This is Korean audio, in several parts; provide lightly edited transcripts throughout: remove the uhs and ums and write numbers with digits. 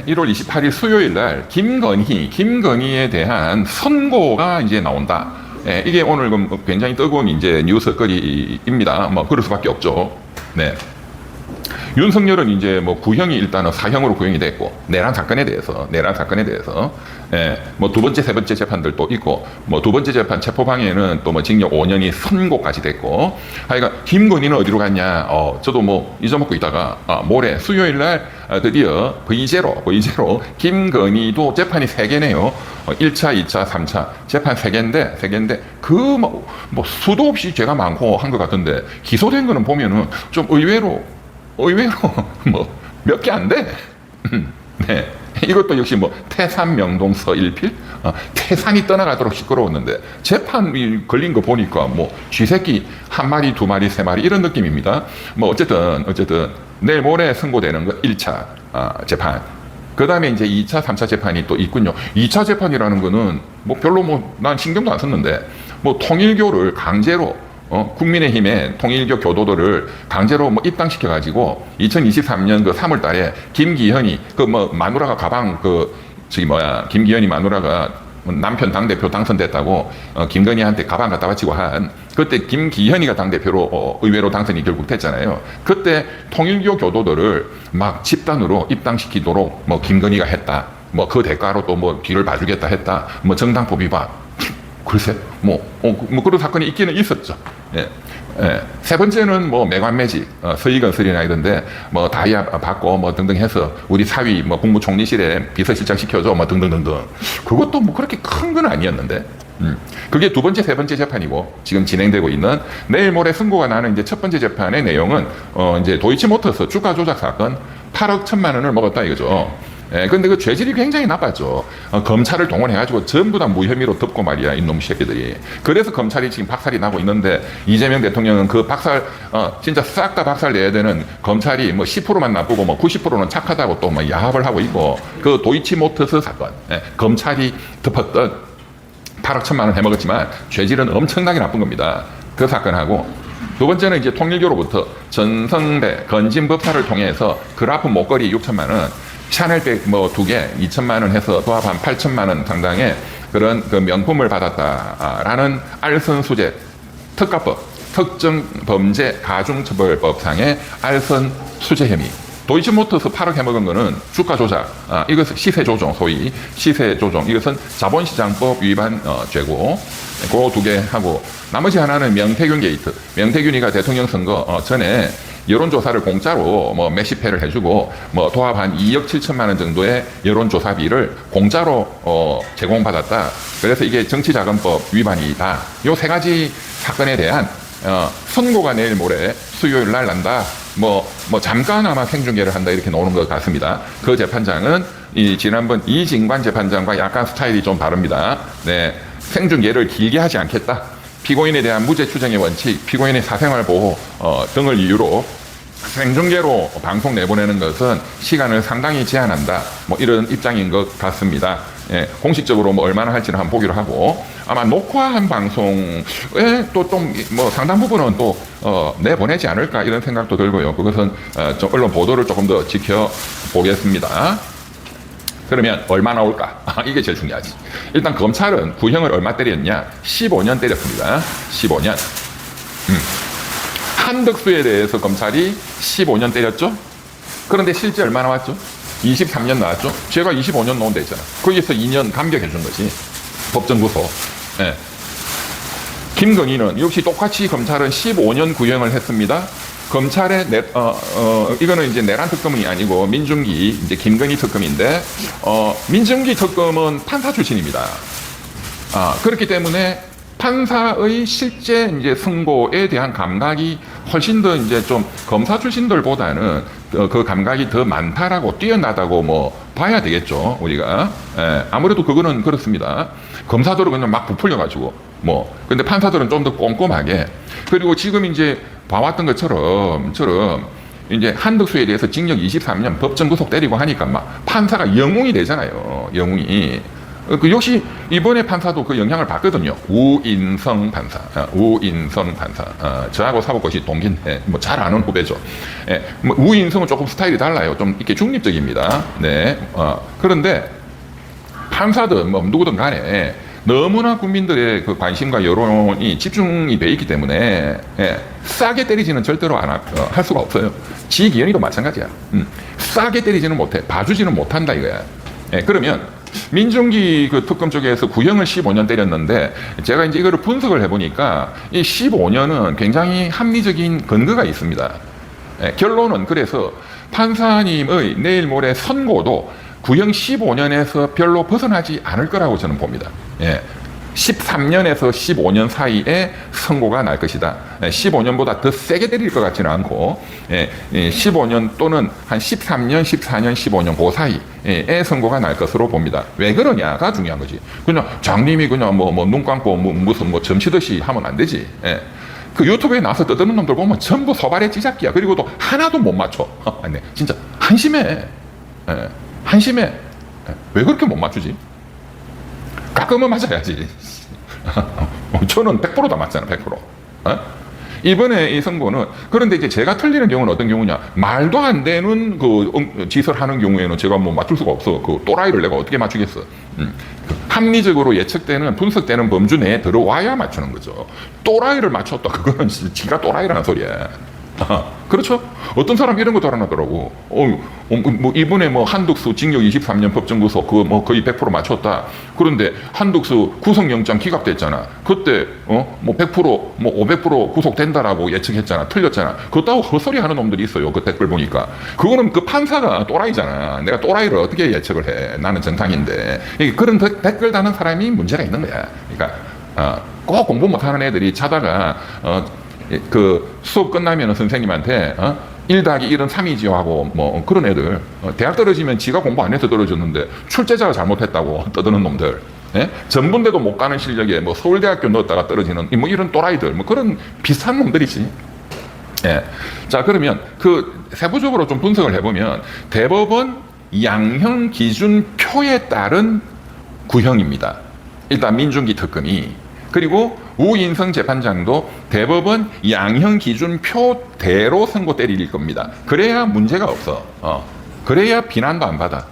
1월 28일 수요일 날 김건희에 대한 선고가 이제 나온다. 예, 이게 오늘 굉장히 뜨거운 이제 뉴스거리입니다. 뭐 그럴 수밖에 없죠. 네. 윤석열은 이제 뭐 구형이 일단은 사형으로 구형이 됐고 내란 사건에 대해서 예, 뭐 두 번째 세 번째 재판들도 있고 뭐 두 번째 재판 체포방해는 또 뭐 징역 5년이 선고까지 됐고 하여간 김건희는 어디로 갔냐 저도 뭐 잊어먹고 있다가 모레 수요일 날 드디어 V제로 김건희도 재판이 3개네요. 1차, 2차, 3차 재판 3개인데 그 뭐 수도 없이 죄가 많고 한 것 같은데 기소된 거는 보면은 좀 의외로 뭐 몇 개 안 돼. 네. 이것도 역시 뭐 태산 명동 서일필 태산이 떠나가도록 시끄러웠는데 재판이 걸린 거 보니까 뭐 쥐새끼 한 마리 두 마리 세 마리 이런 느낌입니다. 뭐 어쨌든 내일 모레 선고되는 거 1차 재판. 그 다음에 이제 2차, 3차 재판이 또 있군요. 2차 재판이라는 거는 뭐 별로 뭐 난 신경도 안 썼는데 뭐 통일교를 강제로 국민의힘의 통일교 교도들을 강제로 뭐 입당시켜가지고 2023년 그 3월 달에 김기현이 그 뭐 마누라가 가방 김기현이 마누라가 남편 당대표 당선됐다고 김건희한테 가방 갖다 바치고 한 그때 김기현이가 당대표로 의외로 당선이 결국 됐잖아요. 그때 통일교 교도들을 막 집단으로 입당시키도록 뭐 김건희가 했다. 뭐 그 대가로 또 뭐 뒤를 봐주겠다 했다. 뭐 정당법 위반. 글쎄, 그런 사건이 있기는 있었죠. 예. 세 번째는 뭐 매관매직, 서희건 서리나이던데 뭐 다이아 받고 뭐 등등 해서 우리 사위 뭐 국무총리실에 비서실장 시켜줘 뭐 등등등등. 그것도 뭐 그렇게 큰 건 아니었는데. 그게 두 번째, 세 번째 재판이고 지금 진행되고 있는 내일 모레 선고가 나는 이제 첫 번째 재판의 내용은 이제 도이치모터스 주가 조작 사건 8억 1천만 원을 먹었다 이거죠. 예, 근데 그 죄질이 굉장히 나빴죠. 검찰을 동원해가지고 전부 다 무혐의로 덮고 말이야, 이놈 새끼들이. 그래서 검찰이 지금 박살이 나고 있는데, 이재명 대통령은 그 박살, 진짜 싹 다 박살 내야 되는 검찰이 뭐 10%만 나쁘고 뭐 90%는 착하다고 또 뭐 야합을 하고 있고, 그 도이치모터스 사건, 예, 검찰이 덮었던 8억 1천만 원 해먹었지만, 죄질은 엄청나게 나쁜 겁니다. 그 사건하고, 두 번째는 이제 통일교로부터 전성배, 건진법사를 통해서 그라프 목걸이 6천만 원, 샤넬백 뭐 2개 2천만 원 해서 도합 한 8천만 원 상당의 그런 그 명품을 받았다라는 알선 수재 특가법 특정 범죄 가중처벌법상의 알선 수재 혐의. 도이치모터스 8억 해먹은 거는 주가 조작, 이것은 시세 조정, 소위 시세 조정, 이것은 자본시장법 위반 죄고, 그 2개 하고, 나머지 하나는 명태균 게이트. 명태균이가 대통령 선거 전에 여론조사를 공짜로 뭐 몇십 회를 해주고 뭐 도합 한 2억 7천만 원 정도의 여론조사비를 공짜로 제공받았다. 그래서 이게 정치자금법 위반이다. 요 세 가지 사건에 대한 선고가 내일 모레 수요일 날 난다. 뭐 잠깐 아마 생중계를 한다 이렇게 나오는 것 같습니다. 그 재판장은 지난번 이진관 재판장과 약간 스타일이 좀 다릅니다. 네, 생중계를 길게 하지 않겠다. 피고인에 대한 무죄 추정의 원칙, 피고인의 사생활 보호 등을 이유로 생중계로 방송 내보내는 것은 시간을 상당히 제한한다. 뭐 이런 입장인 것 같습니다. 예, 공식적으로 뭐 얼마나 할지는 한번 보기로 하고 아마 녹화한 방송에 또 뭐 상당 부분은 또 내보내지 않을까 이런 생각도 들고요. 그것은 좀 언론 보도를 조금 더 지켜보겠습니다. 그러면 얼마 나올까? 이게 제일 중요하지. 일단 검찰은 구형을 얼마 때렸냐? 15년 때렸습니다. 15년. 한덕수에 대해서 검찰이 15년 때렸죠? 그런데 실제 얼마 나왔죠? 23년 나왔죠? 제가 25년 나온 데 있잖아. 거기서 2년 감격해 준 거지. 법정 구속. 예. 김건희는 역시 똑같이 검찰은 15년 구형을 했습니다. 검찰의 이거는 이제 내란 특검이 아니고 민중기 이제 김건희 특검인데 민중기 특검은 판사 출신입니다. 그렇기 때문에 판사의 실제 이제 선고에 대한 감각이 훨씬 더 이제 좀 검사 출신들보다는 그 감각이 더 많다라고 뛰어나다고 뭐 봐야 되겠죠, 우리가. 예, 아무래도 그거는 그렇습니다. 검사들은 그냥 막 부풀려가지고 근데 판사들은 좀 더 꼼꼼하게. 그리고 지금 이제 봐왔던 것처럼 이제 한덕수에 대해서 징역 23년 법정 구속 때리고 하니까 막 판사가 영웅이 되잖아요. 영웅이. 그 역시 이번에 판사도 그 영향을 받거든요. 우인성 판사, 우인성 판사. 저하고 사법고시 동기인데 뭐 잘 아는 후배죠. 예, 뭐 우인성은 조금 스타일이 달라요. 좀 이렇게 중립적입니다. 네. 그런데 판사든 뭐 누구든 간에 너무나 국민들의 그 관심과 여론이 집중이 돼 있기 때문에 싸게 때리지는 절대로 할 수가 없어요. 지기현이도 마찬가지야. 싸게 때리지는 못해. 봐주지는 못한다 이거야. 그러면 민중기 그 특검 쪽에서 구형을 15년 때렸는데 제가 이제 이거를 분석을 해보니까 이 15년은 굉장히 합리적인 근거가 있습니다. 결론은 그래서 판사님의 내일 모레 선고도 구형 15년에서 별로 벗어나지 않을 거라고 저는 봅니다. 13년에서 15년 사이에 선고가 날 것이다. 15년보다 더 세게 때릴 것 같지는 않고 15년 또는 한 13년, 14년, 15년 그 사이에 선고가 날 것으로 봅니다. 왜 그러냐가 중요한 거지. 그냥 장님이 그냥 눈 감고 무슨 점치듯이 하면 안 되지. 그 유튜브에 나와서 떠드는 놈들 보면 전부 소발의 찌작기야. 그리고 또 하나도 못 맞춰. 네, 진짜 한심해. 한심해. 왜 그렇게 못 맞추지? 가끔은 맞아야지. 저는 100%다 맞잖아, 100%. 이번에 이 선고는, 그런데 이제 제가 틀리는 경우는 어떤 경우냐? 말도 안 되는 그 짓을 하는 경우에는 제가 뭐 맞출 수가 없어. 그 또라이를 내가 어떻게 맞추겠어? 합리적으로 예측되는, 분석되는 범주 내에 들어와야 맞추는 거죠. 또라이를 맞췄다. 그거는 지가 또라이라는 소리야. 그렇죠? 어떤 사람이 이런 것도 알아나더라고. 뭐 이번에 뭐 한덕수 징역 23년 법정구속 그거 뭐 거의 100% 맞췄다. 그런데 한덕수 구속영장 기각됐잖아. 그때 뭐 100% 뭐 500% 구속된다라고 예측했잖아. 틀렸잖아. 그것도 헛소리 하는 놈들이 있어요. 그 댓글 보니까. 그거는 그 판사가 또라이잖아. 내가 또라이를 어떻게 예측을 해? 나는 정상인데. 그런 댓글 다는 사람이 문제가 있는 거야. 그러니까 꼭 공부 못하는 애들이 자다가 그 수업 끝나면 선생님한테 1 더하기 1은 3이지요 하고 뭐 그런 애들, 대학 떨어지면 지가 공부 안 해서 떨어졌는데 출제자가 잘못했다고 떠드는 놈들, 전문대도 못 가는 실력에 뭐 서울대학교 넣었다가 떨어지는 뭐 이런 또라이들, 뭐 그런 비슷한 놈들이지. 자, 그러면 그 세부적으로 좀 분석을 해보면 대법원 양형 기준표에 따른 구형입니다. 일단 민중기 특검이, 그리고 우인성 재판장도 대법원 양형 기준표대로 선고 때릴 겁니다. 그래야 문제가 없어. 그래야 비난도 안 받아.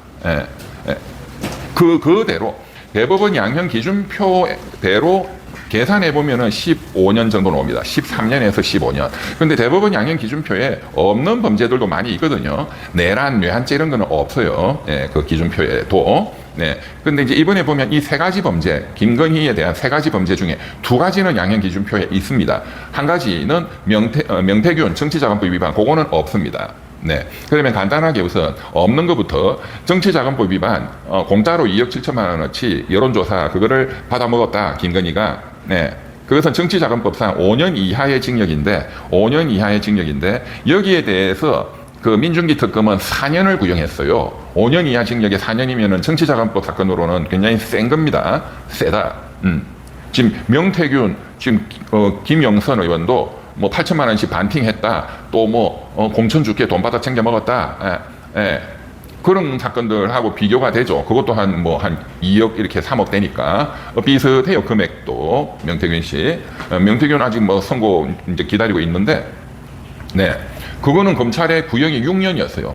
그대로 대법원 양형 기준표대로 계산해 보면은 15년 정도 나옵니다. 13년에서 15년. 근데 대법원 양형 기준표에 없는 범죄들도 많이 있거든요. 내란, 뇌한죄 이런 거는 없어요. 그 기준표에도. 네. 근데 이제 이번에 보면 이 3가지 범죄, 김건희에 대한 3가지 범죄 중에 2가지는 양형 기준표에 있습니다. 한 가지는 명태균 정치자금법 위반, 그거는 없습니다. 네. 그러면 간단하게 우선 없는 것부터 정치자금법 위반, 공짜로 2억 7천만 원어치 여론조사 그거를 받아먹었다, 김건희가. 네. 그것은 정치자금법상 5년 이하의 징역인데, 5년 이하의 징역인데, 여기에 대해서 그 민중기 특검은 4년을 구형했어요. 5년 이하 징역에 4년이면은 정치자금법 사건으로는 굉장히 센 겁니다. 세다. 지금 명태균, 지금 김영선 의원도 뭐 8천만 원씩 반팅했다. 또 뭐 공천 주께 돈 받아 챙겨 먹었다. 그런 사건들하고 비교가 되죠. 그것도 한 2억 이렇게 3억 되니까 비슷해요. 금액도. 명태균 씨. 명태균 아직 뭐 선고 이제 기다리고 있는데, 네. 그거는 검찰의 구형이 6년이었어요.